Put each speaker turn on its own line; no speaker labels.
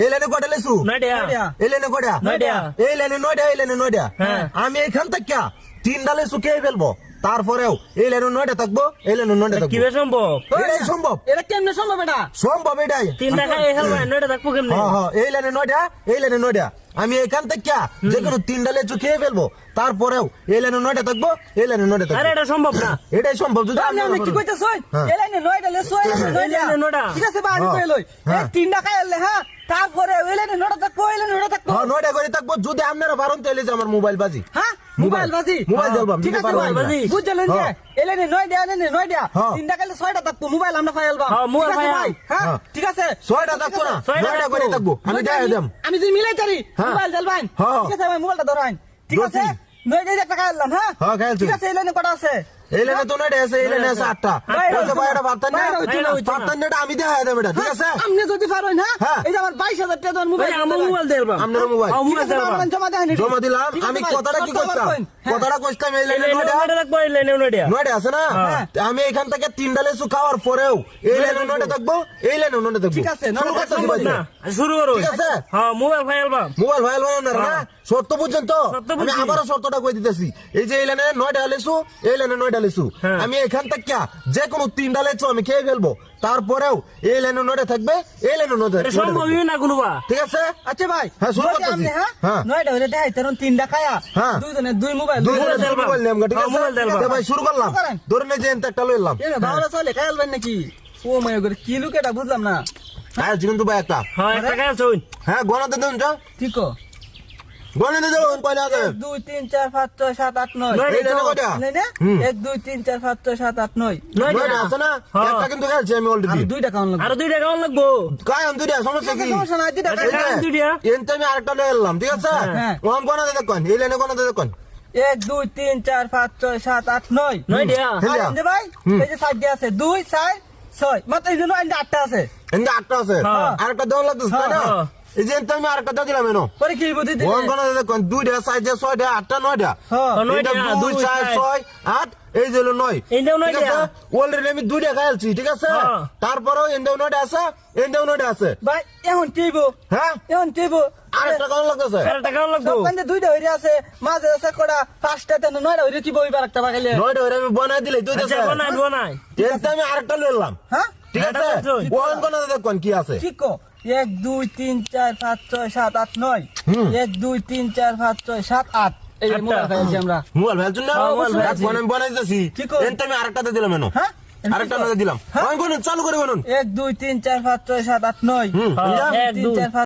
এই লাইনে কটা লেসু এই লাইনে কটা এই লাইনে নয়টা এই লাইনে নয়টা আমি এখান থেকে 3টা লেসু কে ফেলবো তারপরেও এই লাইনে 9টা থাকবো এই লাইনে 9টা থাকবো
কিভাবে সম্ভব?
এটাই সম্ভব।
এটা কেমনে সম্ভব? এটা
সম্ভব এটাই।
3টা খাই খেলবো 9টা থাকবো কেমনে?
এই লাইনে 9টা এই লাইনে 9টা আমি এখান থেকে যে কোনো 3টা লেচু খেয়ে ফেলবো তারপরেও এই লাইনে 9টা থাকবো এই লাইনে 9টা থাকবো।
আরে এটা সম্ভব না।
এটাই সম্ভব। যদি
আপনি আমি কি কইতাছ? এই লাইনে 9টা লেসু এই লাইনে 9টা ঠিক আছে বা আমি কই লই এই 3টা খাইলে হ্যাঁ তারপরে এই লাইনে 9টা থাকবো এই লাইনে 9টা থাকবো।
হ্যাঁ 9টা করে থাকবো। যদি আপনারা পারেন তাহলে যে আমার মোবাইল বাজি।
হ্যাঁ মোবাইল বাজি
মোবাইল দেব
ঠিক আছে মোবাইল বাজি বুঝলেন যে এই লাইনে 9টা লাইনে 9টা 3টা খাইলে 6টা থাকবো মোবাইল আমরা ফাইলবা।
হ্যাঁ মোবাইল
ভাই হ্যাঁ ঠিক আছে
6টা থাকবো না 9টা করে থাকবো। আমি দেখাই দেব
আমি যদি মিলাই তারি মোবাইল জ্বালবাইন ঠিক আছে ভাই মোবাইলটা ধরাইন ঠিক আছে 9টা একটা খাইলাম হ্যাঁ ঠিক আছে এই লাইনে কটা আছে?
এই লাইনে তো 9টা আছে এই লাইনে আছে 8টা ওই বাইরে পারতেন না পারতেন না আমি দেখাই দেব এটা ঠিক আছে।
আপনি যদি পারেন হ্যাঁ এই যে আমার 22000 টাকা দেন মোবাইল
আমার মোবাইল দেবা
আপনার মোবাইল
মোবাইল দেবা
জমা দিলাম। আমি কথাটা কি করতাম কথাটা কইতাম এই লাইনে 9টা
থাকবো এই লাইনে 9টা
9টা আছে না আমি এখান থেকে 3টা লেসু খাওয়ার পরেও এই লাইনে 9টা থাকবো এই লাইনে 9টা থাকবো।
ঠিক আছে
শুরু করতেছি ভাই
না শুরু করো
ঠিক আছে।
হ্যাঁ মোবাইল ফাইলবা
মোবাইল ভাইল বানানোর না শর্ত পর্যন্ত আমি আবারও শর্তটা কই দিতেছি। এই যে এই লাইনে 9টা লেসু এই লাইনে 9টা লেসু আমি এখান থেকে যে কোনো 3টা লেসু আমি খেয়ে ফেলবো তারপরেও এই লাইনে 9টা থাকবে এই লাইনে 9টা
এটা সম্ভবই না কোনোবা।
ঠিক আছে।
আচ্ছা ভাই
হ্যাঁ শুরু
যদি
করতেছি।
আপনি হ্যাঁ
হ্যাঁ
9টা হইলে দেখাই তখন 3টা খায়া
হ্যাঁ।
দুই জনের দুই মোবাইল
দুই জনের
দেব।
মোবাইল নেম ঠিক আছে।
মোবাইল দেব।
তো ভাই শুরু করলাম
করেন।
ধরে নে যে একটা লইলাম
এ বাবা চলে খাইলবেন নাকি? ও মাই গড কি লুক এটা বুঝলাম না।
আর কিন্তু ভাই একটা
হ্যাঁ একটা খাই শুন
হ্যাঁ গণাতে দেন যা
ঠিক
গণাতে দেন কয়টা আছে
1 2 3 4 5 6 7 8 9
এই লাইনে কয়টা
নাই না 1 2 3 4 5 6 7 8 9
9টা আছে না একটা কিন্তু খেলছি আমি অলরেডি
আর দুইটা কাউন্ট লাগবে
আর 2টা কেমন লাগবো?
কায়ন দুইটা সমস্যা কি
সমস্যা নাই দুইটা
এটা কারণ 2টা
এনতে আমি আরেকটা লয়ে এলাম ঠিক আছে।
হ্যাঁ।
ওম গণাতে দেখুন এই লাইনে গণাতে দেখুন
1 2 3 4 5 6 7 8 9
9টা
হ্যাঁ।
আর ভাই এই যে সাইড দিয়ে আছে 2 4 6 মাত্র এই জন্য 8টা আছে
এনতে 8টা আছে
হ্যাঁ।
আরেকটা দেওয়া লাগতেছে তাই না
হ্যাঁ।
এই যে এনতে আমি আরেকটা দিয়ে দিলাম এনো
পরে কি বুদ্ধি দিতে
ওম গণাতে দেখুন 2টা 4টা 6টা 8টা 9টা
হ্যাঁ
এটা 2 4 6 8 এই যে হলো 9
এইটাও 9টা
অলরেডি আমি 2টা খাইছি ঠিক আছে।
হ্যাঁ।
তারপরেও এনতেও 9টা আছে এনতেও 9টা আছে
ভাই এখন টিবো
হ্যাঁ
এখন টিবো
আরেকটা কেমন লাগতেছে
আরেকটা কেমন লাগবো?
দোকানে দুইটা হইরে আছে মাঝে আছে কোড়া 5টা তেন 9টা হইরে টিবো এবার একটা বাগাইলে
9টা ওরে আমি বানাই দিলে তুই
আচ্ছা বানাই বানাই
এনতে আমি আরেকটা লইলাম
হ্যাঁ
ঠিক আছে।
এটা তো
ওম গণাতে দেখুন কি আছে
ঠিক 1 2 3 4 5 6 7 8 9 1 2 3 4 5 6 7 8 এই যে মোবাইল খাইছি আমরা
মোবাইল ভেলছুন না
হ্যাঁ, মোবাইল ভেলছি।
এখন আমি বানাইতেছি
কি কর?
এনতে আমি আরেকটাতে দিলাম এনো
হ্যাঁ
আরেকটা দিলাম আমি কোন চালু করে বলুন
1 2 3 4 5 6 7 8 9
হুম
1 2
3 4 5